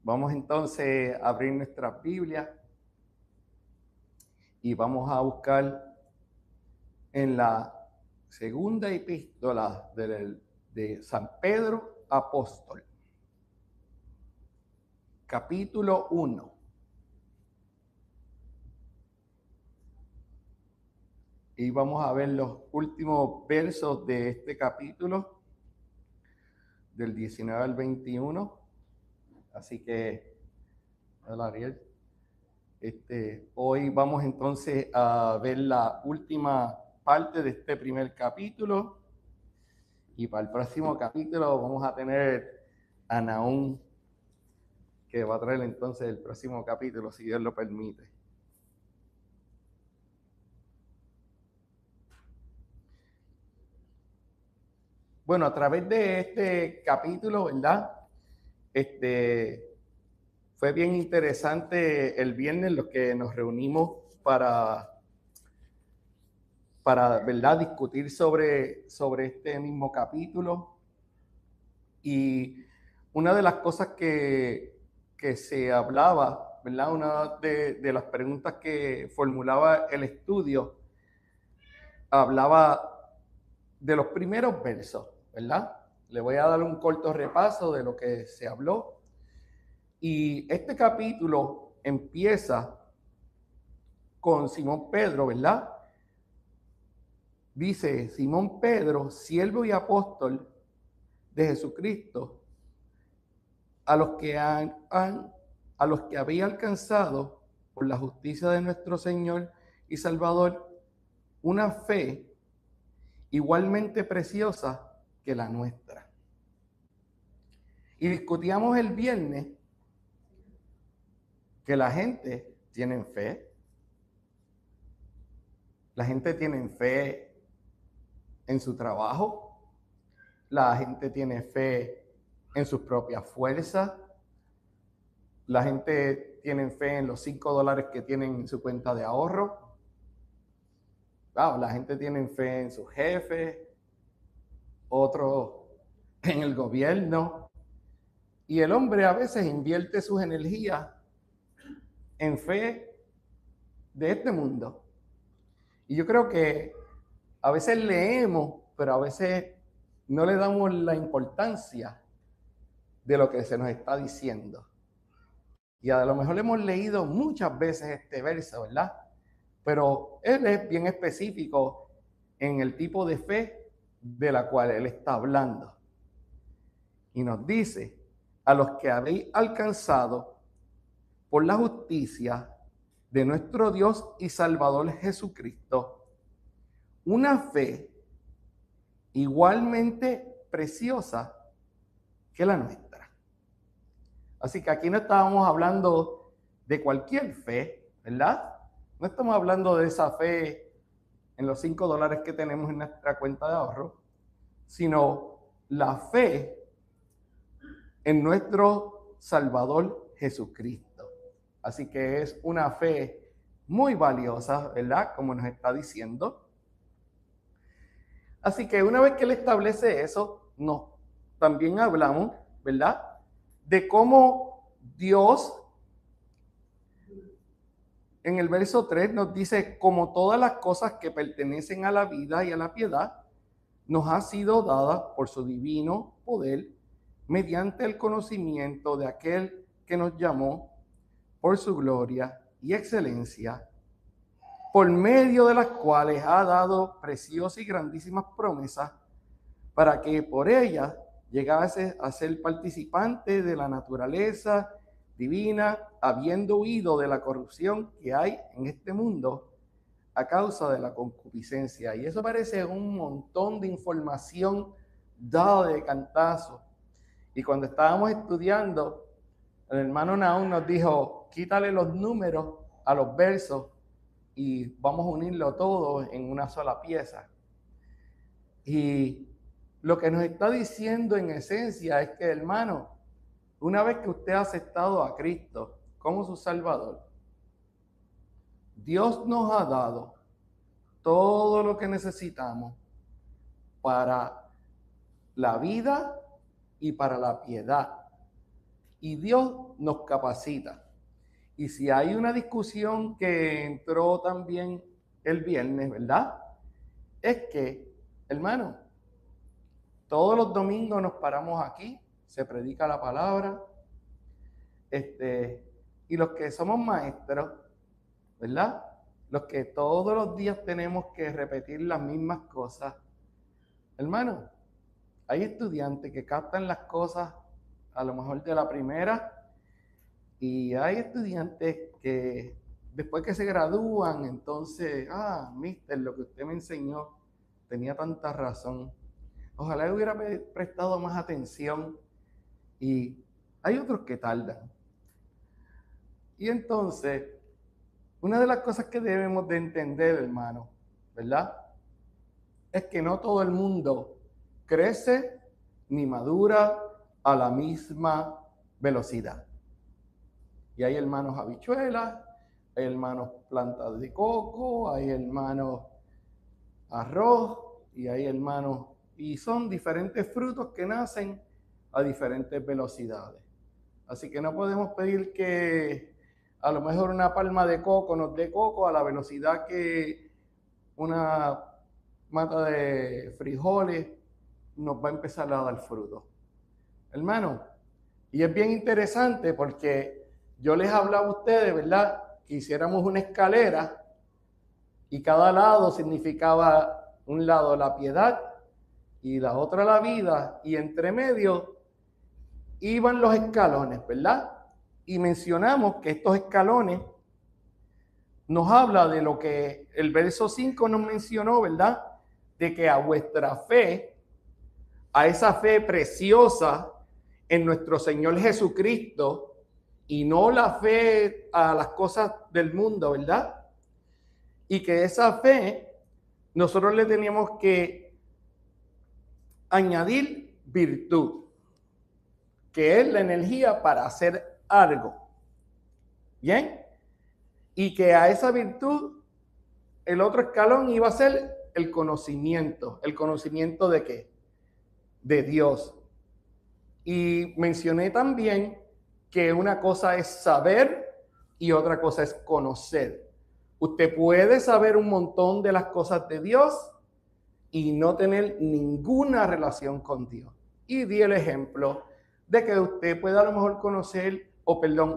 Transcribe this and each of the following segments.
Vamos entonces a abrir nuestra Biblia y vamos a buscar en la segunda epístola de San Pedro Apóstol, capítulo 1. Y vamos a ver los últimos versos de este capítulo, del 19 al 21. Así que, hola Ariel. Hoy vamos entonces a ver la última parte de este primer capítulo. Y para el próximo capítulo vamos a tener a Nahum, que va a traer entonces el próximo capítulo, si Dios lo permite. Bueno, a través de este capítulo, ¿verdad? Fue bien interesante el viernes los que nos reunimos para ¿verdad? Discutir sobre este mismo capítulo. Y una de las cosas que se hablaba, ¿verdad? Una de las preguntas que formulaba el estudio, hablaba de los primeros versos, ¿verdad? Le voy a dar un corto repaso de lo que se habló. Y este capítulo empieza con Simón Pedro, ¿verdad? Dice, Simón Pedro, siervo y apóstol de Jesucristo, a los que había alcanzado por la justicia de nuestro Señor y Salvador una fe igualmente preciosa que la nuestra. Y discutíamos el viernes que la gente tiene fe. La gente tiene fe en su trabajo. La gente tiene fe en sus propias fuerzas. La gente tiene fe en los $5 que tienen en su cuenta de ahorro. Wow, la gente tiene fe en sus jefes, otros en el gobierno. Y el hombre a veces invierte sus energías en fe de este mundo. Y yo creo que a veces leemos, pero a veces no le damos la importancia de lo que se nos está diciendo. Y a lo mejor hemos leído muchas veces este verso, ¿verdad? Pero él es bien específico en el tipo de fe de la cual él está hablando. Y nos dice, a los que habéis alcanzado por la justicia de nuestro Dios y Salvador Jesucristo, una fe igualmente preciosa que la nuestra. Así que aquí no estábamos hablando de cualquier fe, ¿verdad? No estamos hablando de esa fe en los $5 que tenemos en nuestra cuenta de ahorro, sino la fe en nuestro Salvador Jesucristo. Así que es una fe muy valiosa, ¿verdad? Como nos está diciendo. Así que una vez que él establece eso, también hablamos, ¿verdad? De cómo Dios, en el verso 3, nos dice, como todas las cosas que pertenecen a la vida y a la piedad, nos ha sido dada por su divino poder, mediante el conocimiento de aquel que nos llamó por su gloria y excelencia, por medio de las cuales ha dado preciosas y grandísimas promesas, para que por ellas llegase a ser participante de la naturaleza divina, habiendo huido de la corrupción que hay en este mundo a causa de la concupiscencia. Y eso parece un montón de información dada de cantazo. Y cuando estábamos estudiando, el hermano Nahum nos dijo, quítale los números a los versos y vamos a unirlo todo en una sola pieza. Y lo que nos está diciendo en esencia es que, hermano, una vez que usted ha aceptado a Cristo como su Salvador, Dios nos ha dado todo lo que necesitamos para la vida y para la piedad. y Dios nos capacita. Y si hay una discusión que entró también el viernes, ¿verdad? Es que, hermano, todos los domingos nos paramos aquí, se predica la palabra, y los que somos maestros, ¿verdad? Los que todos los días tenemos que repetir las mismas cosas. Hermano, hay estudiantes que captan las cosas a lo mejor de la primera y hay estudiantes que después que se gradúan, entonces, mister, lo que usted me enseñó tenía tanta razón. Ojalá hubiera prestado más atención y hay otros que tardan. Y entonces, una de las cosas que debemos de entender, hermano, ¿verdad? Es que no todo el mundo crece ni madura a la misma velocidad. Y hay hermanos habichuelas, hay hermanos plantas de coco, hay hermanos arroz y hay hermanos... Y son diferentes frutos que nacen a diferentes velocidades. Así que no podemos pedir que a lo mejor una palma de coco nos dé coco a la velocidad que una mata de frijoles nos va a empezar a dar fruto. Hermano, y es bien interesante porque yo les hablaba a ustedes, ¿verdad? Que hiciéramos una escalera y cada lado significaba un lado la piedad y la otra la vida, y entre medio iban los escalones, ¿verdad? Y mencionamos que estos escalones nos habla de lo que el verso 5 nos mencionó, ¿verdad? De que a vuestra fe, a esa fe preciosa en nuestro Señor Jesucristo, y no la fe a las cosas del mundo, ¿verdad? Y que esa fe nosotros le teníamos que añadir virtud, que es la energía para hacer algo. ¿Bien? Y que a esa virtud el otro escalón iba a ser el conocimiento. ¿El conocimiento de qué? De Dios. Y mencioné también que una cosa es saber y otra cosa es conocer. Usted puede saber un montón de las cosas de Dios y no tener ninguna relación con Dios. Y di el ejemplo de que usted puede a lo mejor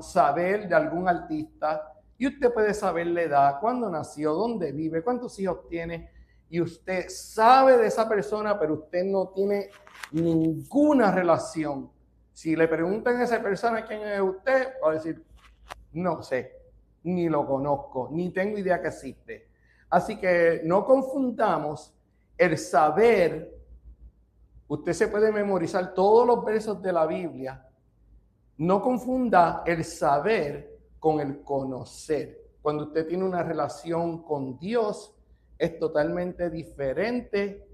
saber de algún artista, y usted puede saber la edad, cuándo nació, dónde vive, cuántos hijos tiene, y usted sabe de esa persona, pero usted no tiene ninguna relación. Si le preguntan a esa persona quién es usted, va a decir, no sé, ni lo conozco, ni tengo idea que existe. Así que no confundamos el saber. Usted se puede memorizar todos los versos de la Biblia. No confunda el saber con el conocer. Cuando usted tiene una relación con Dios, es totalmente diferente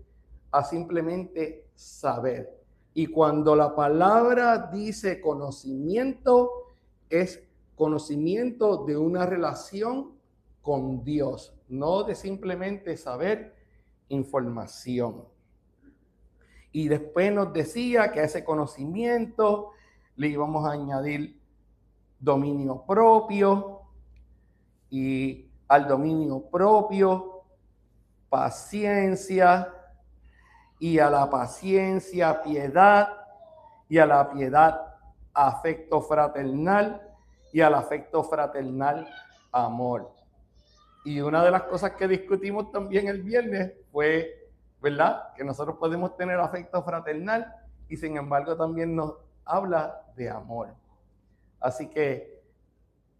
a simplemente saber. Y cuando la palabra dice conocimiento, es conocimiento de una relación con Dios, no de simplemente saber información. Y después nos decía que a ese conocimiento le íbamos a añadir dominio propio, y al dominio propio paciencia, y a la paciencia piedad, y a la piedad afecto fraternal, y al afecto fraternal amor. Y una de las cosas que discutimos también el viernes fue, ¿verdad?, que nosotros podemos tener afecto fraternal y sin embargo también nos habla de amor. Así que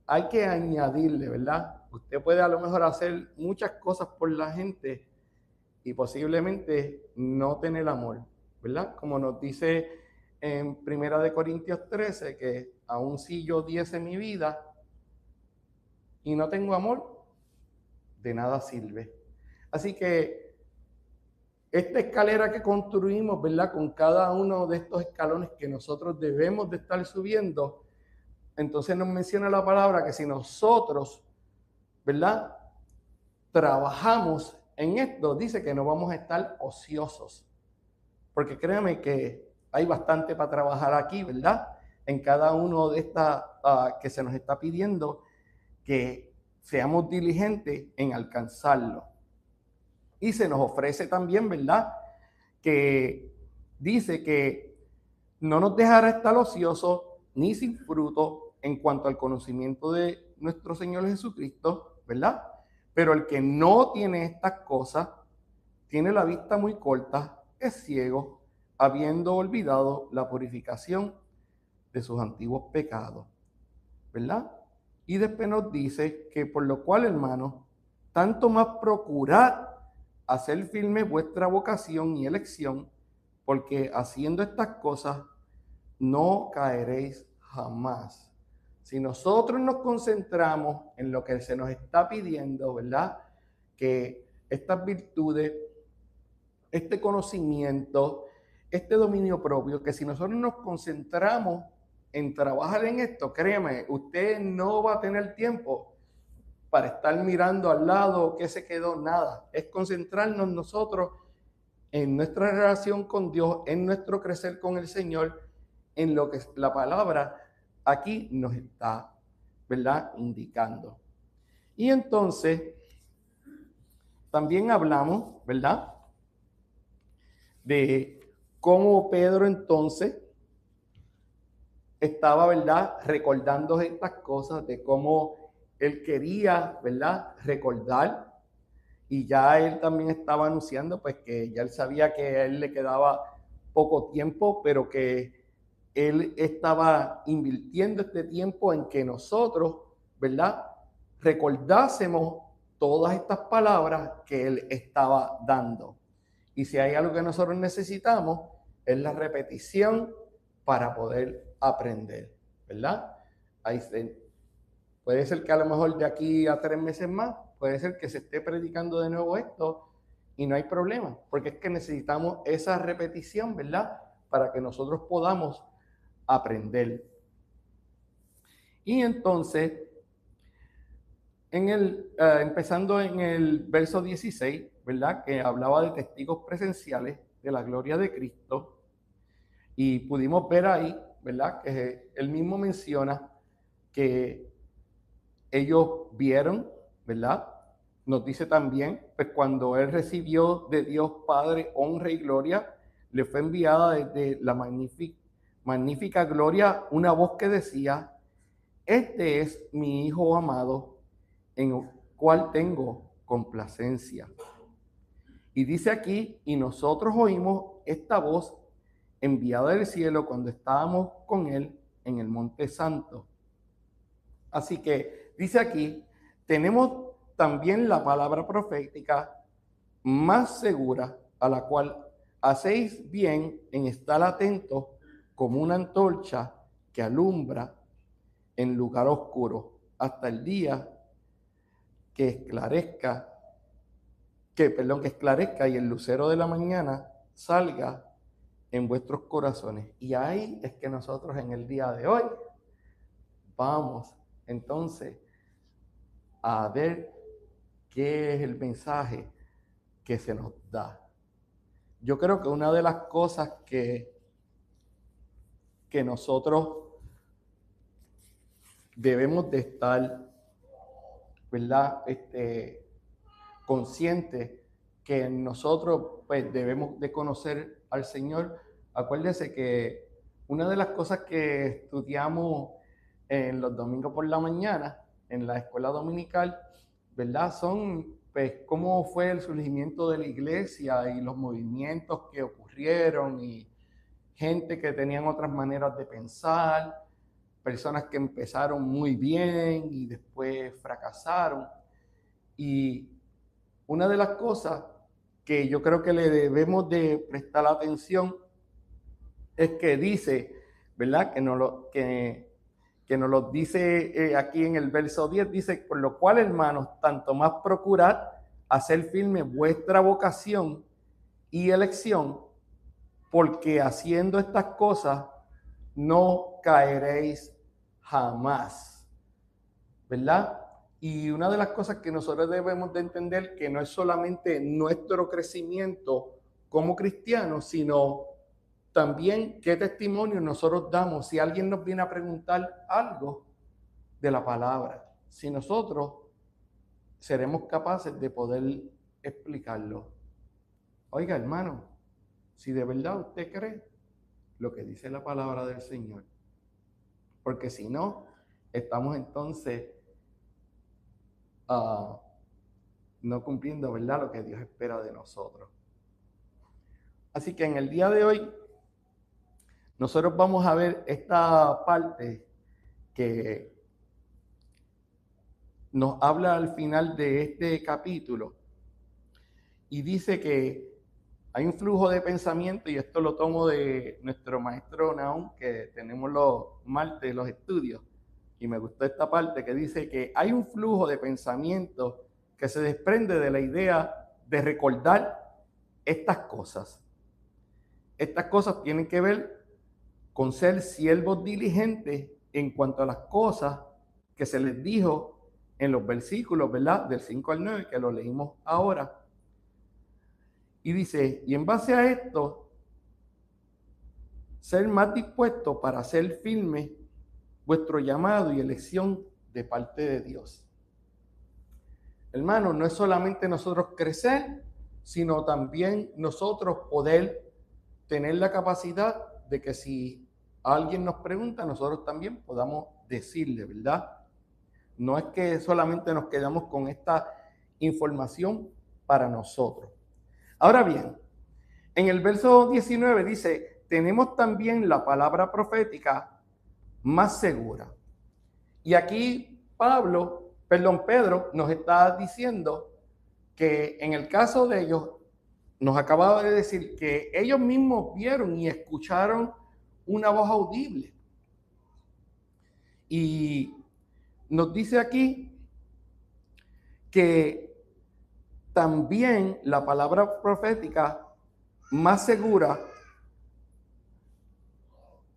hay que añadirle, ¿verdad? Usted puede a lo mejor hacer muchas cosas por la gente y posiblemente no tener amor, ¿verdad? Como nos dice en 1 Corintios 13, que aun si yo diese mi vida y no tengo amor, de nada sirve. Así que esta escalera que construimos, ¿verdad?, con cada uno de estos escalones que nosotros debemos de estar subiendo, entonces nos menciona la palabra que si nosotros, ¿verdad?, trabajamos en esto, dice que no vamos a estar ociosos. Porque créame que hay bastante para trabajar aquí, ¿verdad? en cada uno de estas que se nos está pidiendo, que seamos diligentes en alcanzarlo. Y se nos ofrece también, ¿verdad?, que dice que no nos dejará estar ociosos ni sin fruto en cuanto al conocimiento de nuestro Señor Jesucristo, ¿verdad? Pero el que no tiene estas cosas, tiene la vista muy corta, es ciego, habiendo olvidado la purificación de sus antiguos pecados, ¿verdad? Y después nos dice que por lo cual, hermanos, tanto más procurad hacer firme vuestra vocación y elección, porque haciendo estas cosas no caeréis jamás. Si nosotros nos concentramos en lo que se nos está pidiendo, ¿verdad?, que estas virtudes, este conocimiento, este dominio propio, que si nosotros nos concentramos en trabajar en esto, créeme, usted no va a tener tiempo para estar mirando al lado qué se quedó, nada. Es concentrarnos nosotros en nuestra relación con Dios, en nuestro crecer con el Señor, en lo que la palabra aquí nos está, ¿verdad?, indicando. Y entonces, también hablamos, ¿verdad?, de cómo Pedro entonces estaba, ¿verdad?, recordando estas cosas, de cómo él quería, ¿verdad?, recordar. Y ya él también estaba anunciando, pues, que ya él sabía que a él le quedaba poco tiempo, pero que él estaba invirtiendo este tiempo en que nosotros, ¿verdad?, recordásemos todas estas palabras que él estaba dando. Y si hay algo que nosotros necesitamos, es la repetición para poder aprender, ¿verdad? Puede ser que a lo mejor de aquí a 3 meses más, puede ser que se esté predicando de nuevo esto y no hay problema, porque es que necesitamos esa repetición, ¿verdad?, para que nosotros podamos aprender. Y entonces, empezando en el verso 16, ¿verdad?, que hablaba de testigos presenciales de la gloria de Cristo, y pudimos ver ahí, ¿verdad?, que él mismo menciona que ellos vieron, ¿verdad? Nos dice también, pues cuando él recibió de Dios Padre honra y gloria, le fue enviada desde la magnífica gloria una voz que decía: este es mi Hijo amado, en el cual tengo complacencia. Y dice aquí, y nosotros oímos esta voz enviada del cielo cuando estábamos con él en el Monte Santo. Así que dice aquí, tenemos también la palabra profética más segura, a la cual hacéis bien en estar atentos como una antorcha que alumbra en lugar oscuro hasta el día que esclarezca y el lucero de la mañana salga en vuestros corazones. Y ahí es que nosotros en el día de hoy vamos entonces a ver qué es el mensaje que se nos da. Yo creo que una de las cosas que nosotros debemos de estar, ¿verdad?, conscientes que nosotros pues debemos de conocer al Señor. Acuérdese que una de las cosas que estudiamos en los domingos por la mañana, en la escuela dominical, ¿verdad?, son pues cómo fue el surgimiento de la iglesia y los movimientos que ocurrieron y gente que tenían otras maneras de pensar, personas que empezaron muy bien y después fracasaron. Y una de las cosas que yo creo que le debemos de prestar atención es que dice, ¿verdad?, que nos lo dice aquí en el verso 10, dice: por lo cual, hermanos, tanto más procurad hacer firme vuestra vocación y elección, porque haciendo estas cosas no caeréis jamás, ¿verdad? Y una de las cosas que nosotros debemos de entender, que no es solamente nuestro crecimiento como cristianos, sino también qué testimonio nosotros damos si alguien nos viene a preguntar algo de la palabra. Si nosotros seremos capaces de poder explicarlo. Oiga, hermano, si de verdad usted cree lo que dice la palabra del Señor, porque si no, estamos entonces no cumpliendo, ¿verdad?, lo que Dios espera de nosotros. Así que en el día de hoy, nosotros vamos a ver esta parte que nos habla al final de este capítulo y dice que hay un flujo de pensamiento, y esto lo tomo de nuestro maestro Nahum, que tenemos los martes, los estudios, y me gustó esta parte que dice que hay un flujo de pensamiento que se desprende de la idea de recordar estas cosas. Estas cosas tienen que ver con ser siervos diligentes en cuanto a las cosas que se les dijo en los versículos, ¿verdad?, del 5 al 9, que lo leímos ahora. Y dice, y en base a esto, ser más dispuestos para hacer firme vuestro llamado y elección de parte de Dios. Hermano, no es solamente nosotros crecer, sino también nosotros poder tener la capacidad de que si alguien nos pregunta, nosotros también podamos decirle, ¿verdad? No es que solamente nos quedamos con esta información para nosotros. Ahora bien, en el verso 19 dice, tenemos también la palabra profética más segura. Y aquí Pedro nos está diciendo que en el caso de ellos, nos acababa de decir que ellos mismos vieron y escucharon una voz audible. Y nos dice aquí que también la palabra profética más segura,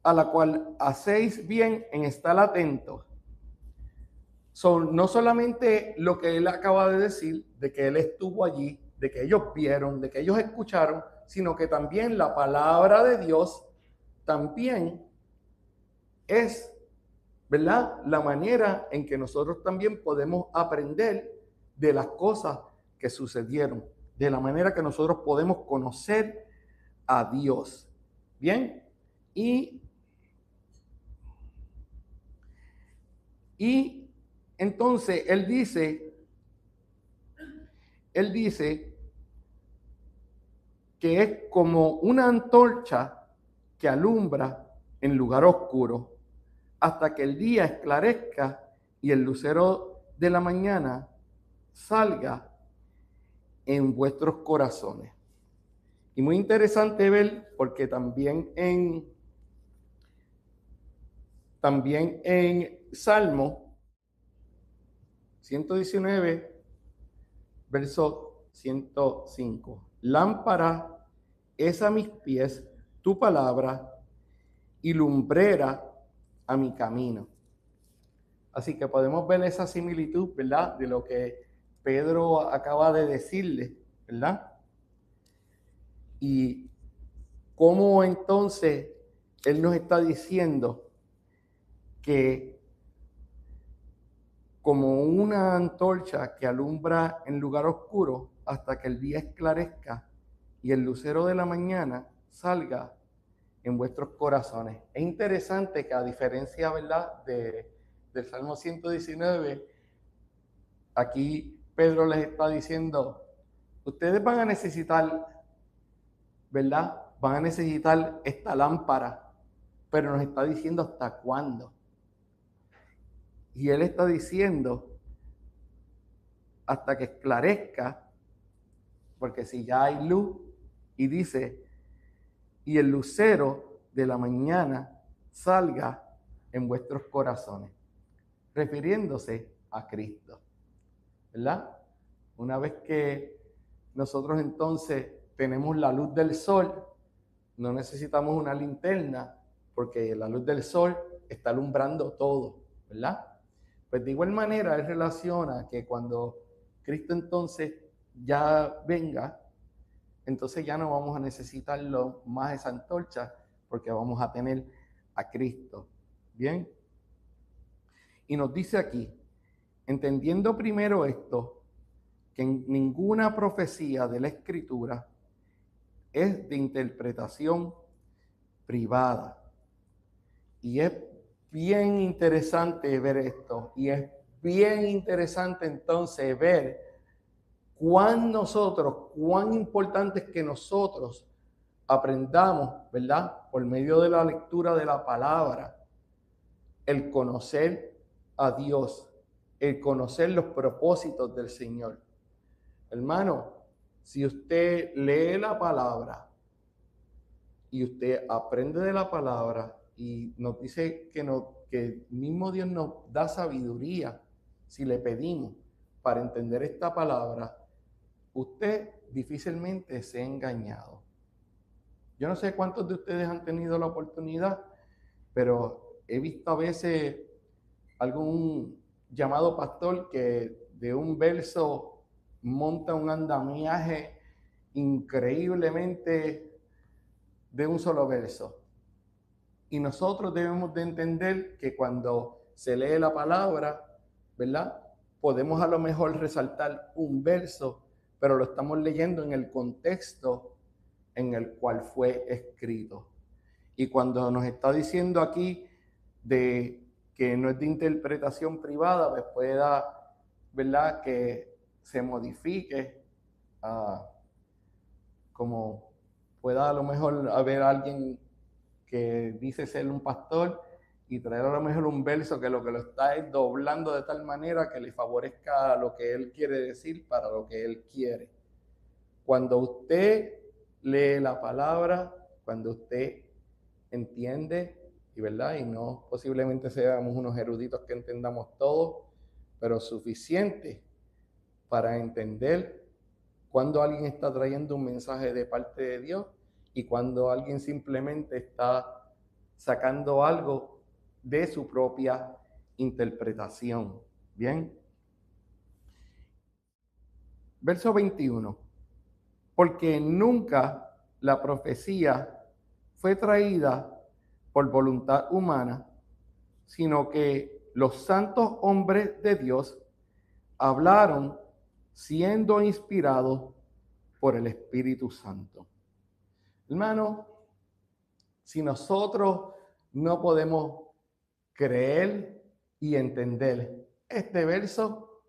a la cual hacéis bien en estar atentos, son no solamente lo que él acaba de decir, de que él estuvo allí, de que ellos vieron, de que ellos escucharon, sino que también la palabra de Dios también es, ¿verdad?, la manera en que nosotros también podemos aprender de las cosas que sucedieron, de la manera que nosotros podemos conocer a Dios. Bien, y entonces él dice que es como una antorcha que alumbra en lugar oscuro hasta que el día esclarezca y el lucero de la mañana salga en vuestros corazones. Y muy interesante ver, porque también en Salmo 119, verso 105. Lámpara es a mis pies tu palabra y lumbrera a mi camino. Así que podemos ver esa similitud, ¿verdad?, de lo que Pedro acaba de decirle, ¿verdad? Y cómo entonces él nos está diciendo que como una antorcha que alumbra en lugar oscuro hasta que el día esclarezca y el lucero de la mañana salga en vuestros corazones. Es interesante que a diferencia, ¿verdad?, del Salmo 119, aquí Pedro les está diciendo, ustedes van a necesitar, ¿verdad?, van a necesitar esta lámpara, pero nos está diciendo hasta cuándo. Y él está diciendo hasta que esclarezca, porque si ya hay luz, y dice, y el lucero de la mañana salga en vuestros corazones, refiriéndose a Cristo, ¿verdad? Una vez que nosotros entonces tenemos la luz del sol, no necesitamos una linterna, porque la luz del sol está alumbrando todo, ¿verdad? Pues de igual manera él relaciona que cuando Cristo entonces ya venga, entonces ya no vamos a necesitarlo más esa antorcha, porque vamos a tener a Cristo. ¿Bien? Y nos dice aquí, entendiendo primero esto, que ninguna profecía de la Escritura es de interpretación privada. Y es bien interesante ver esto, y es bien interesante entonces ver cuán importante es que nosotros aprendamos, ¿verdad? Por medio de la lectura de la palabra, el conocer a Dios, el conocer los propósitos del Señor. Hermano, si usted lee la palabra y usted aprende de la palabra y nos dice que el mismo Dios nos da sabiduría si le pedimos para entender esta palabra, usted difícilmente se ha engañado. Yo no sé cuántos de ustedes han tenido la oportunidad, pero he visto a veces algún llamado pastor que de un verso monta un andamiaje increíblemente de un solo verso. Y nosotros debemos de entender que cuando se lee la palabra, ¿verdad? Podemos a lo mejor resaltar un verso, pero lo estamos leyendo en el contexto en el cual fue escrito. Y cuando nos está diciendo aquí de que no es de interpretación privada, pues pueda, ¿verdad?, que se modifique, como pueda a lo mejor haber alguien que dice ser un pastor y traer a lo mejor un verso que lo está es doblando de tal manera que le favorezca lo que él quiere decir para lo que él quiere. Cuando usted lee la palabra, cuando usted entiende, y verdad, y no posiblemente seamos unos eruditos que entendamos todo, pero suficiente para entender cuando alguien está trayendo un mensaje de parte de Dios y cuando alguien simplemente está sacando algo de su propia interpretación. Bien. Verso 21. Porque nunca la profecía fue traída por voluntad humana, sino que los santos hombres de Dios hablaron siendo inspirados por el Espíritu Santo. Hermano, si nosotros no podemos creer y entender este verso,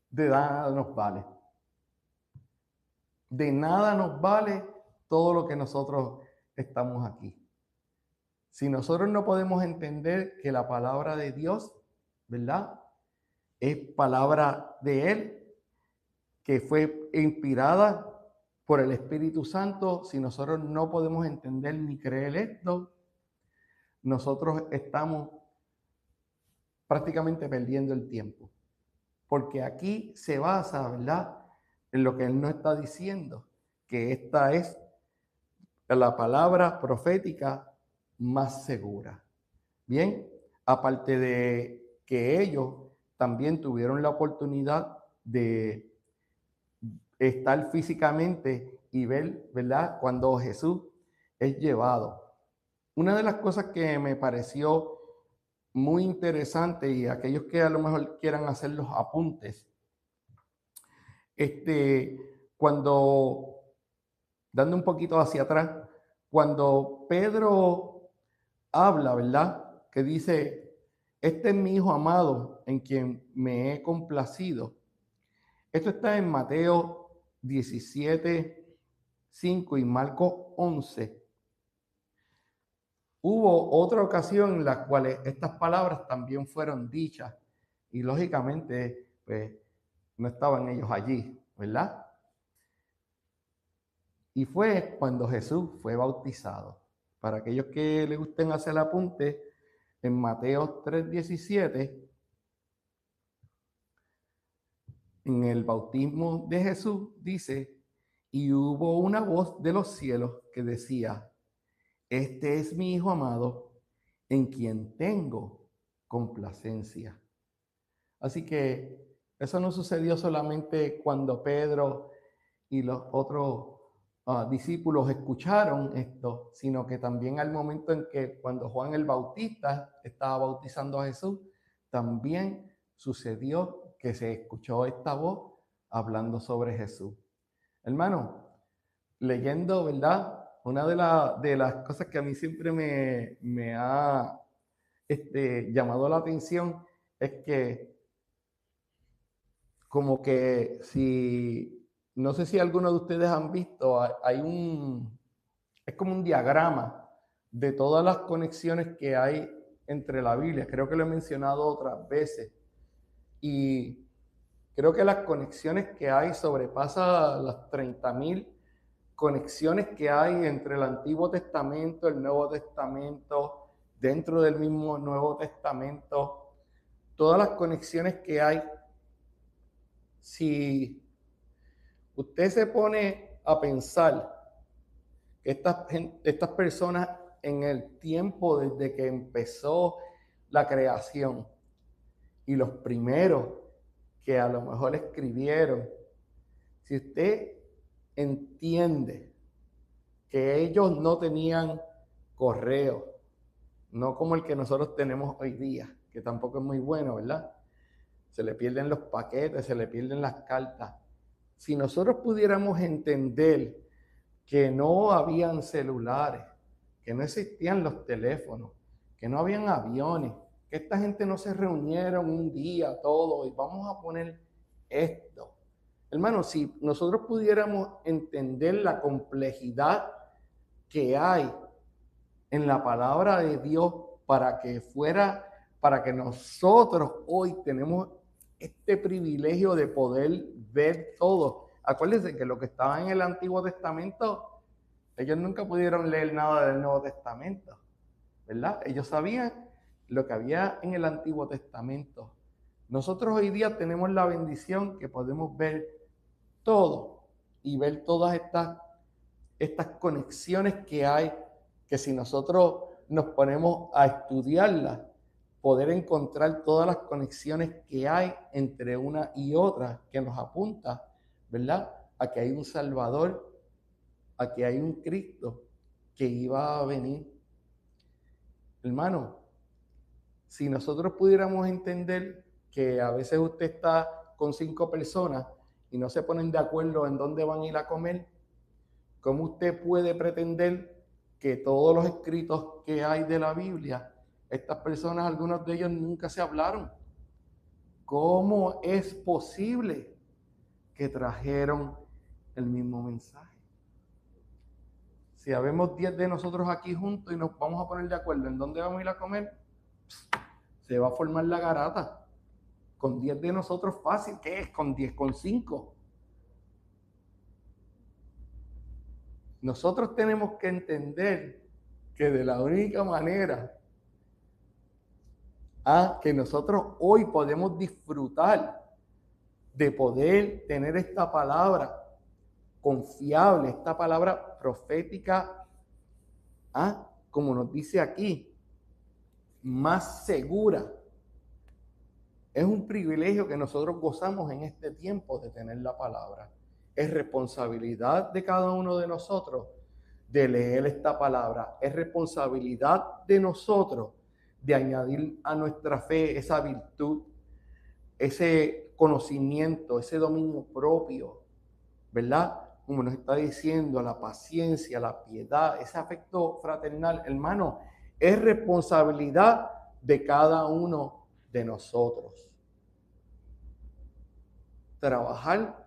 de nada nos vale. De nada nos vale todo lo que nosotros estamos aquí. Si nosotros no podemos entender que la palabra de Dios, ¿verdad?, es palabra de Él, que fue inspirada por el Espíritu Santo, si nosotros no podemos entender ni creer esto, nosotros estamos prácticamente perdiendo el tiempo. Porque aquí se basa, ¿verdad?, en lo que Él nos está diciendo, que esta es la palabra profética más segura. Bien, aparte de que ellos también tuvieron la oportunidad de estar físicamente y ver, ¿verdad?, cuando Jesús es llevado. Una de las cosas que me pareció muy interesante, y aquellos que a lo mejor quieran hacer los apuntes, cuando, dando un poquito hacia atrás, cuando Pedro habla, ¿verdad?, que dice, este es mi Hijo amado en quien me he complacido. Esto está en Mateo 17:5 y Marcos 11. Hubo otra ocasión en la cual estas palabras también fueron dichas y lógicamente pues no estaban ellos allí, ¿verdad? Y fue cuando Jesús fue bautizado. Para aquellos que les gusten hacer apunte, en Mateo 3:17, en el bautismo de Jesús dice, y hubo una voz de los cielos que decía, este es mi Hijo amado, en quien tengo complacencia. Así que eso no sucedió solamente cuando Pedro y los otros discípulos escucharon esto, sino que también al momento en que cuando Juan el Bautista estaba bautizando a Jesús, también sucedió que se escuchó esta voz hablando sobre Jesús. Hermano, leyendo, ¿verdad? Una de las cosas que a mí siempre me ha llamado la atención es que como que si, no sé si alguno de ustedes han visto, es como un diagrama de todas las conexiones que hay entre la Biblia. Creo que lo he mencionado otras veces. Y creo que las conexiones que hay sobrepasan las 30,000 conexiones que hay entre el Antiguo Testamento, el Nuevo Testamento, dentro del mismo Nuevo Testamento. Todas las conexiones que hay. Si usted se pone a pensar que estas personas en el tiempo desde que empezó la creación y los primeros que a lo mejor escribieron, si usted entiende que ellos no tenían correo, no como el que nosotros tenemos hoy día, que tampoco es muy bueno, ¿verdad? Se le pierden los paquetes, se le pierden las cartas. Si nosotros pudiéramos entender que no habían celulares, que no existían los teléfonos, que no habían aviones, que esta gente no se reunieron un día todo y vamos a poner esto. Hermano, si nosotros pudiéramos entender la complejidad que hay en la palabra de Dios para que nosotros hoy tenemos este privilegio de poder ver todo. Acuérdense que lo que estaba en el Antiguo Testamento, ellos nunca pudieron leer nada del Nuevo Testamento, ¿verdad? Ellos sabían lo que había en el Antiguo Testamento. Nosotros hoy día tenemos la bendición que podemos ver todo y ver todas estas conexiones que hay, que si nosotros nos ponemos a estudiarlas, poder encontrar todas las conexiones que hay entre una y otra, que nos apunta, ¿verdad?, a que hay un Salvador, a que hay un Cristo que iba a venir. Hermano, si nosotros pudiéramos entender que a veces usted está con 5 personas y no se ponen de acuerdo en dónde van a ir a comer, ¿cómo usted puede pretender que todos los escritos que hay de la Biblia, estas personas, algunos de ellos nunca se hablaron? ¿Cómo es posible que trajeron el mismo mensaje? Si habemos 10 de nosotros aquí juntos y nos vamos a poner de acuerdo en dónde vamos a ir a comer, se va a formar la garata. Con 10 de nosotros fácil, ¿qué es? Con 10, con 5. Nosotros tenemos que entender que de la única manera que nosotros hoy podemos disfrutar de poder tener esta palabra confiable, esta palabra profética, como nos dice aquí, más segura. Es un privilegio que nosotros gozamos en este tiempo de tener la palabra. Es responsabilidad de cada uno de nosotros de leer esta palabra. Es responsabilidad de nosotros de añadir a nuestra fe esa virtud, ese conocimiento, ese dominio propio, ¿verdad? Como nos está diciendo, la paciencia, la piedad, ese afecto fraternal. Hermano, es responsabilidad de cada uno de nosotros trabajar,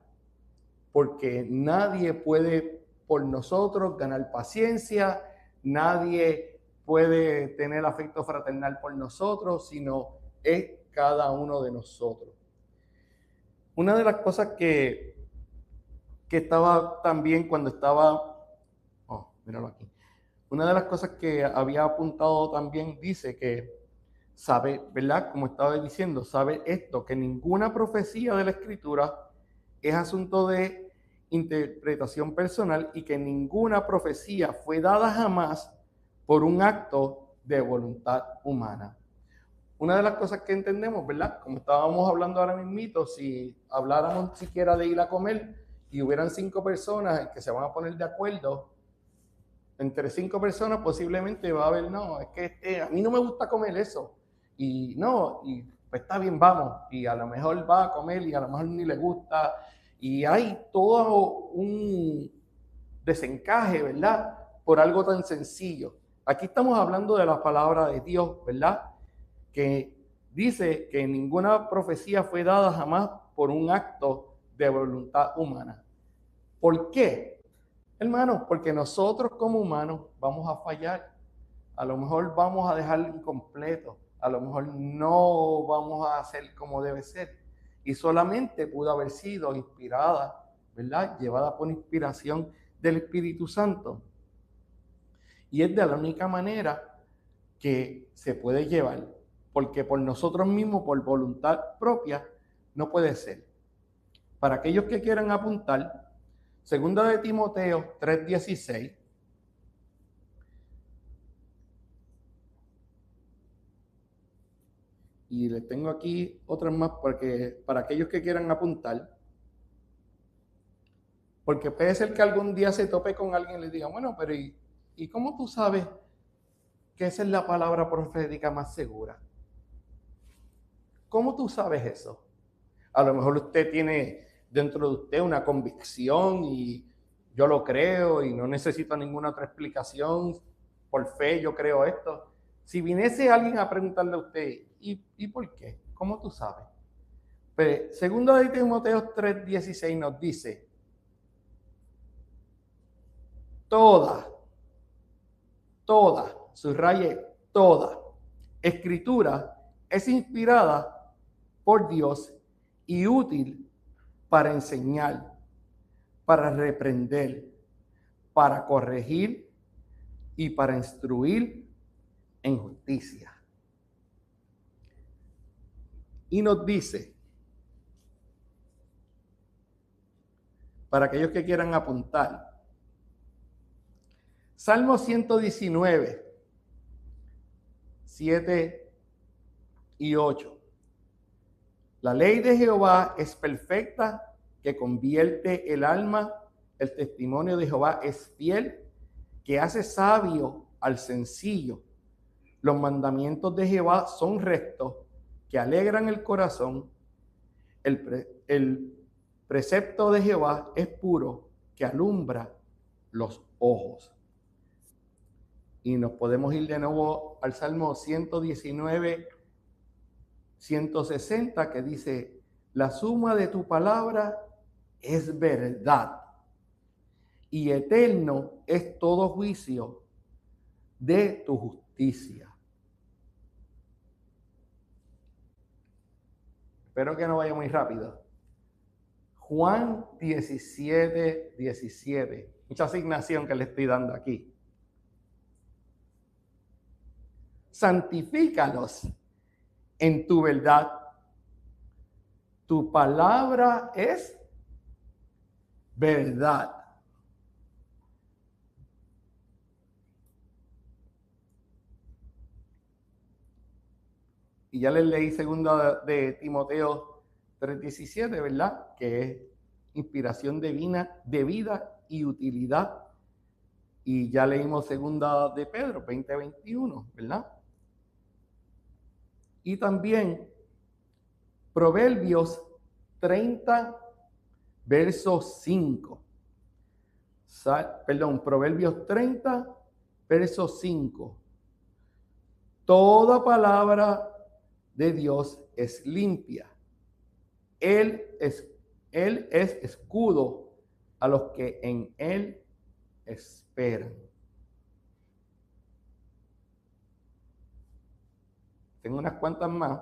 porque nadie puede por nosotros ganar paciencia, nadie puede tener afecto fraternal por nosotros, sino es cada uno de nosotros. Una de las cosas que estaba también cuando estaba, míralo aquí, una de las cosas que había apuntado también dice que sabe, ¿verdad? Como estaba diciendo, sabe esto, que ninguna profecía de la Escritura es asunto de interpretación personal y que ninguna profecía fue dada jamás por un acto de voluntad humana. Una de las cosas que entendemos, ¿verdad? Como estábamos hablando ahora mismito, si habláramos siquiera de ir a comer, y hubieran 5 personas que se van a poner de acuerdo, entre 5 personas posiblemente va a haber, no, es que a mí no me gusta comer eso. Y no, y pues está bien, vamos. Y a lo mejor va a comer y a lo mejor ni le gusta. Y hay todo un desencaje, ¿verdad? Por algo tan sencillo. Aquí estamos hablando de la palabra de Dios, ¿verdad? Que dice que ninguna profecía fue dada jamás por un acto de voluntad humana. ¿Por qué? Hermanos, porque nosotros como humanos vamos a fallar. A lo mejor vamos a dejarlo incompleto. A lo mejor no vamos a hacer como debe ser. Y solamente pudo haber sido inspirada, ¿verdad? Llevada por inspiración del Espíritu Santo. Y es de la única manera que se puede llevar. Porque por nosotros mismos, por voluntad propia, no puede ser. Para aquellos que quieran apuntar, 2 de Timoteo 3:16. Y les tengo aquí otras más porque para aquellos que quieran apuntar. Porque puede ser que algún día se tope con alguien y le diga, bueno, pero ¿y cómo tú sabes que esa es la palabra profética más segura? ¿Cómo tú sabes eso? A lo mejor usted tiene dentro de usted una convicción y yo lo creo y no necesito ninguna otra explicación. Por fe yo creo esto. Si viniese alguien a preguntarle a usted, ¿y por qué? ¿Cómo tú sabes? Pero 2 de Timoteo 3:16 nos dice, toda, subraye toda escritura es inspirada por Dios y útil para enseñar, para reprender, para corregir y para instruir en justicia. Y nos dice, para aquellos que quieran apuntar, Salmo 119, 7 y 8. La ley de Jehová es perfecta, que convierte el alma. El testimonio de Jehová es fiel, que hace sabio al sencillo. Los mandamientos de Jehová son rectos, que alegran el corazón. El precepto de Jehová es puro, que alumbra los ojos. Y nos podemos ir de nuevo al Salmo 119, 160, que dice, la suma de tu palabra es verdad, y eterno es todo juicio de tu justicia. Espero que no vaya muy rápido. Juan 17, 17. Mucha asignación que le estoy dando aquí. Santifícalos en tu verdad. Tu palabra es verdad. Y ya les leí 2 de Timoteo 3:17, ¿verdad? Que es inspiración divina, de vida y utilidad. Y ya leímos 2 de Pedro 20:21, ¿verdad? Y también Proverbios 30, verso 5. Proverbios 30, verso 5. Toda palabra de Dios es limpia. Él es escudo a los que en Él esperan. Tengo unas cuantas más.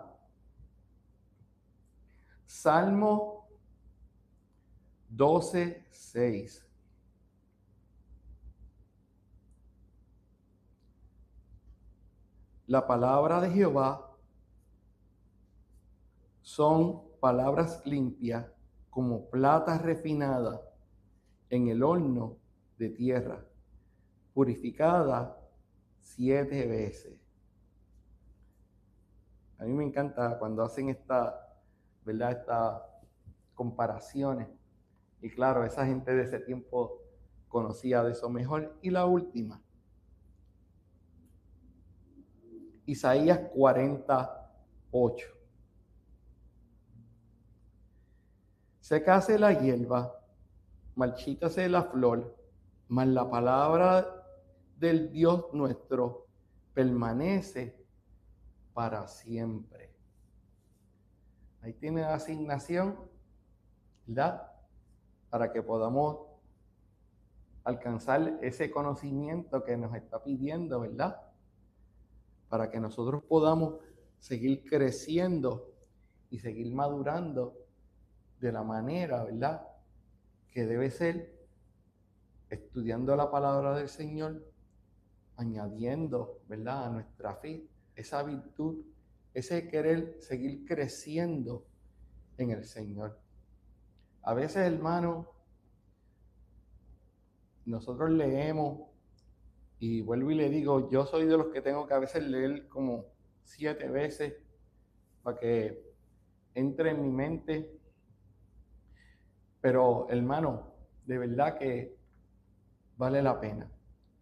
Salmo 12, 6. La palabra de Jehová son palabras limpias como plata refinada en el horno de tierra, purificada 7 veces. A mí me encanta cuando hacen estas comparaciones. Y claro, esa gente de ese tiempo conocía de eso mejor. Y la última, Isaías 48. Sécase la hierba, marchítase la flor, mas la palabra del Dios nuestro permanece para siempre. Ahí tiene la asignación, ¿verdad? Para que podamos alcanzar ese conocimiento que nos está pidiendo, ¿verdad? Para que nosotros podamos seguir creciendo y seguir madurando de la manera, ¿verdad?, que debe ser, estudiando la palabra del Señor, añadiendo, ¿verdad?, a nuestra fe esa virtud, ese querer seguir creciendo en el Señor. A veces, hermano, nosotros leemos, y vuelvo y le digo, yo soy de los que tengo que a veces leer como 7 veces para que entre en mi mente. Pero, hermano, de verdad que vale la pena.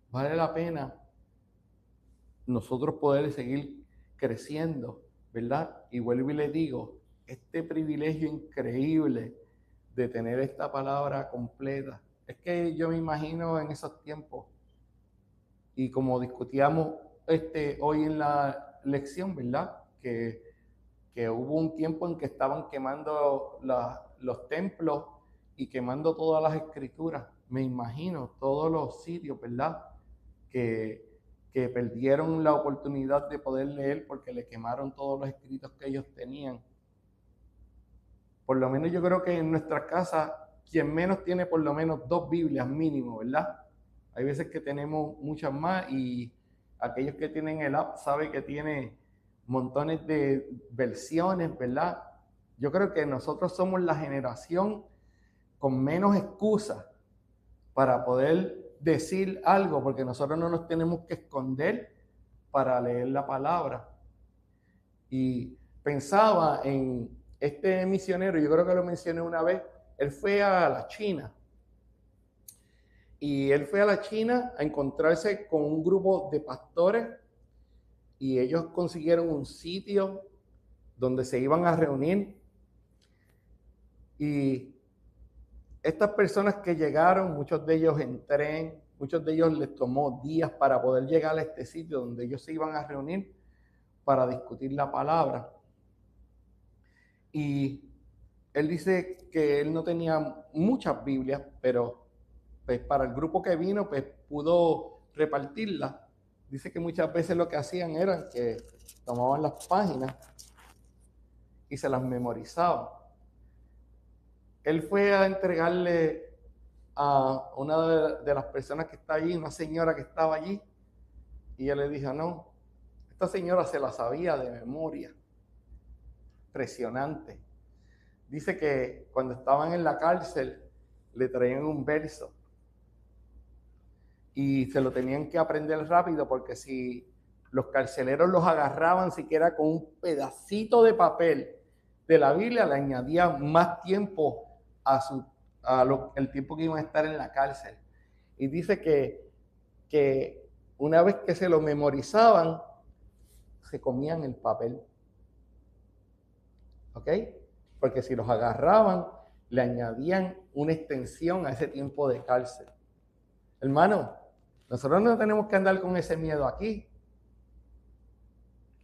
Vale la pena nosotros poder seguir creciendo, ¿verdad? Y vuelvo y le digo, este privilegio increíble de tener esta palabra completa. Es que yo me imagino en esos tiempos, y como discutíamos hoy en la lección, ¿verdad? Que hubo un tiempo en que estaban quemando los templos y quemando todas las escrituras. Me imagino todos los sitios, ¿verdad?, que perdieron la oportunidad de poder leer porque le quemaron todos los escritos que ellos tenían. Por lo menos yo creo que en nuestra casa, quien menos tiene por lo menos 2 Biblias mínimo, ¿verdad? Hay veces que tenemos muchas más, y aquellos que tienen el app saben que tiene montones de versiones, ¿verdad? Yo creo que nosotros somos la generación con menos excusas para poder decir algo, porque nosotros no nos tenemos que esconder para leer la palabra. Y pensaba en este misionero, yo creo que lo mencioné una vez, él fue a la China. Y él fue a la China a encontrarse con un grupo de pastores, y ellos consiguieron un sitio donde se iban a reunir. Y estas personas que llegaron, muchos de ellos en tren, muchos de ellos les tomó días para poder llegar a este sitio donde ellos se iban a reunir para discutir la palabra. Y él dice que él no tenía muchas Biblias, pero pues para el grupo que vino, pues pudo repartirlas. Dice que muchas veces lo que hacían era que tomaban las páginas y se las memorizaban. Él fue a entregarle a una de las personas que está allí, una señora que estaba allí, y ella le dijo, no, esta señora se la sabía de memoria. Impresionante. Dice que cuando estaban en la cárcel le traían un verso y se lo tenían que aprender rápido, porque si los carceleros los agarraban siquiera con un pedacito de papel de la Biblia, le añadían más tiempo el tiempo que iban a estar en la cárcel. Y dice que una vez que se lo memorizaban, se comían el papel. ¿Ok? Porque si los agarraban, le añadían una extensión a ese tiempo de cárcel. Hermano, nosotros no tenemos que andar con ese miedo aquí.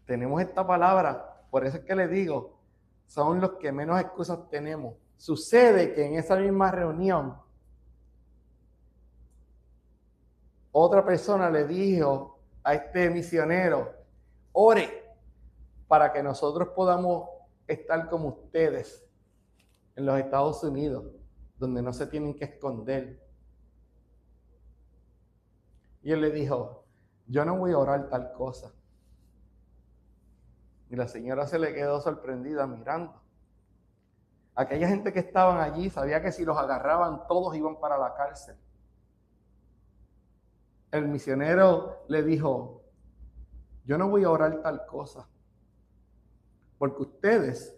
Tenemos esta palabra, por eso es que le digo, son los que menos excusas tenemos. Sucede que en esa misma reunión, otra persona le dijo a este misionero, ore para que nosotros podamos estar como ustedes en los Estados Unidos, donde no se tienen que esconder. Y él le dijo, yo no voy a orar tal cosa. Y la señora se le quedó sorprendida mirando. Aquella gente que estaban allí sabía que si los agarraban todos iban para la cárcel. El misionero le dijo, yo no voy a orar tal cosa, porque ustedes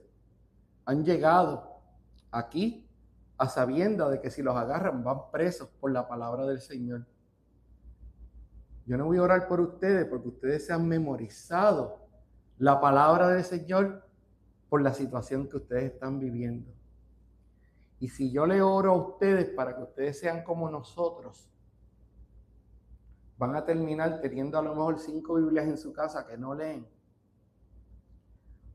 han llegado aquí a sabienda de que si los agarran van presos por la palabra del Señor. Yo no voy a orar por ustedes porque ustedes se han memorizado la palabra del Señor por la situación que ustedes están viviendo. Y si yo le oro a ustedes para que ustedes sean como nosotros, van a terminar teniendo a lo mejor 5 Biblias en su casa que no leen.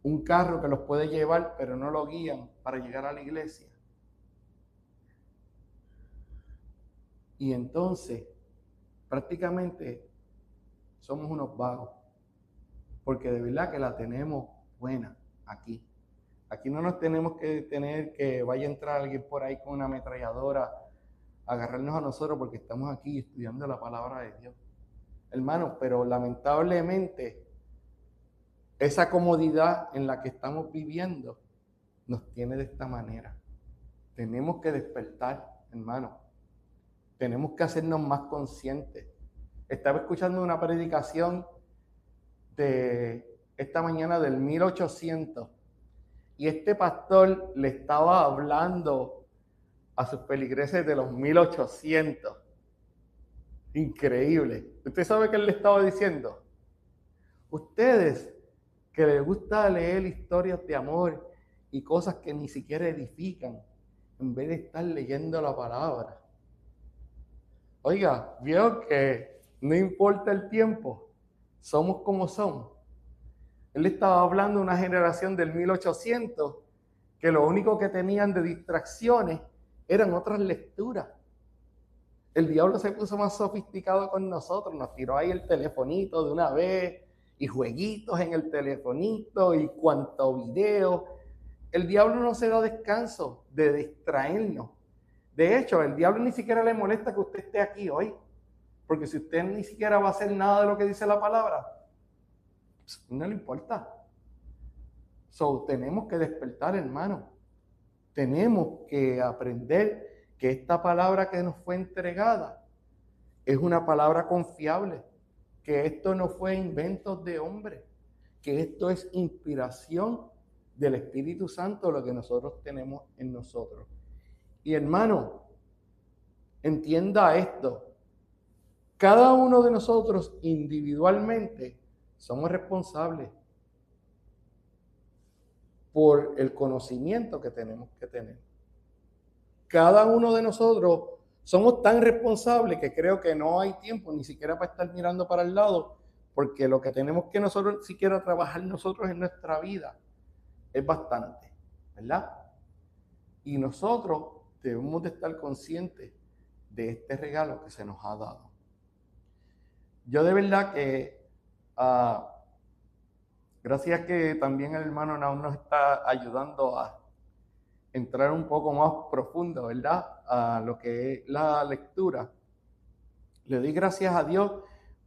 Un carro que los puede llevar, pero no lo guían para llegar a la iglesia. Y entonces, prácticamente, somos unos vagos. Porque de verdad que la tenemos buena aquí. Aquí no nos tenemos que tener que vaya a entrar alguien por ahí con una ametralladora a agarrarnos a nosotros porque estamos aquí estudiando la palabra de Dios. Hermanos, pero lamentablemente esa comodidad en la que estamos viviendo nos tiene de esta manera. Tenemos que despertar, hermanos. Tenemos que hacernos más conscientes. Estaba escuchando una predicación de esta mañana del 1800 y este pastor le estaba hablando a sus feligreses de los 1800. Increíble. ¿Usted sabe qué él le estaba diciendo? Ustedes que les gusta leer historias de amor y cosas que ni siquiera edifican, en vez de estar leyendo la palabra. Oiga, vio que no importa el tiempo, somos como somos. Él estaba hablando de una generación del 1800 que lo único que tenían de distracciones eran otras lecturas. El diablo se puso más sofisticado con nosotros, nos tiró ahí el telefonito de una vez y jueguitos en el telefonito y cuanto video. El diablo no se da descanso de distraernos. De hecho, el diablo ni siquiera le molesta que usted esté aquí hoy, porque si usted ni siquiera va a hacer nada de lo que dice la palabra, no le importa. Tenemos que despertar, hermano. Tenemos que aprender que esta palabra que nos fue entregada es una palabra confiable, que esto no fue inventos de hombre, que esto es inspiración del Espíritu Santo, lo que nosotros tenemos en nosotros. Y hermano, entienda esto. Cada uno de nosotros individualmente somos responsables por el conocimiento que tenemos que tener. Cada uno de nosotros somos tan responsables que creo que no hay tiempo ni siquiera para estar mirando para el lado, porque lo que tenemos que nosotros siquiera trabajar nosotros en nuestra vida es bastante, ¿verdad? Y nosotros debemos de estar conscientes de este regalo que se nos ha dado. Yo de verdad que gracias que también el hermano Naum nos está ayudando a entrar un poco más profundo, ¿verdad? A lo que es la lectura. Le doy gracias a Dios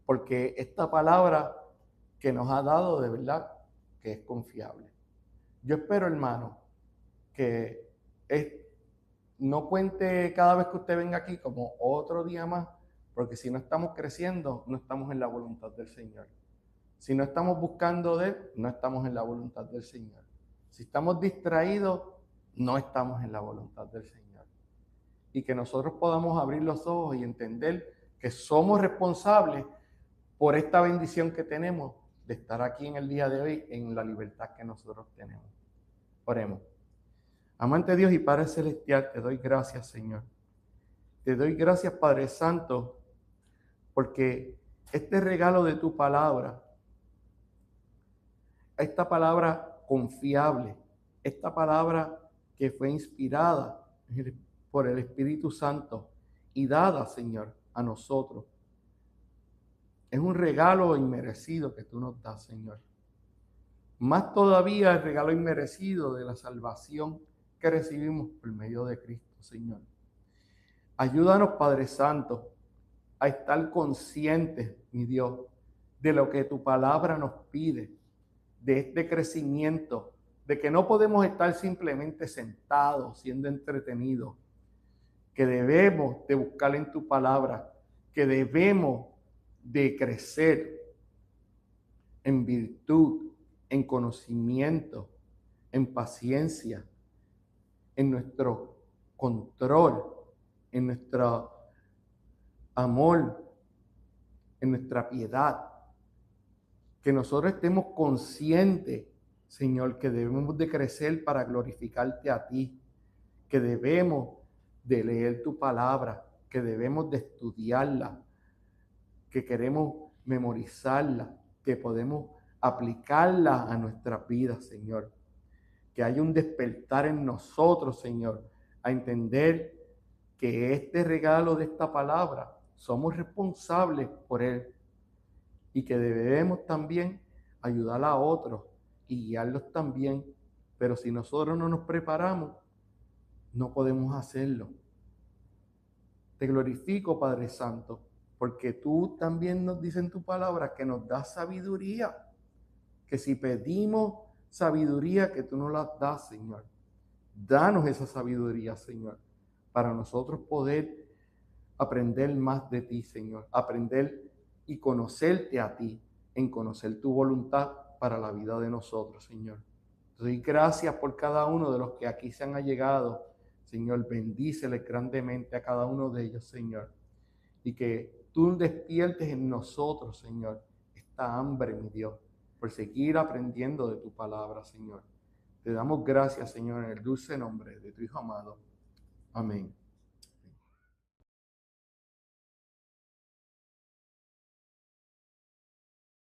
porque esta palabra que nos ha dado de verdad que es confiable. Yo espero, hermano, que no cuente cada vez que usted venga aquí como otro día más, porque si no estamos creciendo, no estamos en la voluntad del Señor. Si no estamos buscando de Él, no estamos en la voluntad del Señor. Si estamos distraídos, no estamos en la voluntad del Señor. Y que nosotros podamos abrir los ojos y entender que somos responsables por esta bendición que tenemos de estar aquí en el día de hoy en la libertad que nosotros tenemos. Oremos. Amante Dios y Padre Celestial, te doy gracias, Señor. Te doy gracias, Padre Santo, porque este regalo de tu palabra, esta palabra confiable, esta palabra que fue inspirada por el Espíritu Santo y dada, Señor, a nosotros, es un regalo inmerecido que tú nos das, Señor. Más todavía el regalo inmerecido de la salvación que recibimos por medio de Cristo, Señor. Ayúdanos, Padre Santo, a estar conscientes, mi Dios, de lo que tu palabra nos pide, de este crecimiento, de que no podemos estar simplemente sentados, siendo entretenidos, que debemos de buscar en tu palabra, que debemos de crecer en virtud, en conocimiento, en paciencia, en nuestro control, en nuestro amor, en nuestra piedad. Que nosotros estemos conscientes, Señor, que debemos de crecer para glorificarte a ti, que debemos de leer tu palabra, que debemos de estudiarla, que queremos memorizarla, que podemos aplicarla a nuestras vidas, Señor. Que haya un despertar en nosotros, Señor, a entender que este regalo de esta palabra somos responsables por él y que debemos también ayudar a otros y guiarlos también. Pero si nosotros no nos preparamos, no podemos hacerlo. Te glorifico, Padre Santo, porque tú también nos dices en tu palabra que nos das sabiduría, que si pedimos sabiduría, que tú nos la das, Señor. Danos esa sabiduría, Señor, para nosotros poder aprender más de ti, Señor, aprender y conocerte a ti, en conocer tu voluntad para la vida de nosotros, Señor. Te doy gracias por cada uno de los que aquí se han allegado, Señor. Bendíceles grandemente a cada uno de ellos, Señor. Y que tú despiertes en nosotros, Señor, esta hambre, mi Dios, por seguir aprendiendo de tu palabra, Señor. Te damos gracias, Señor, en el dulce nombre de tu Hijo amado. Amén.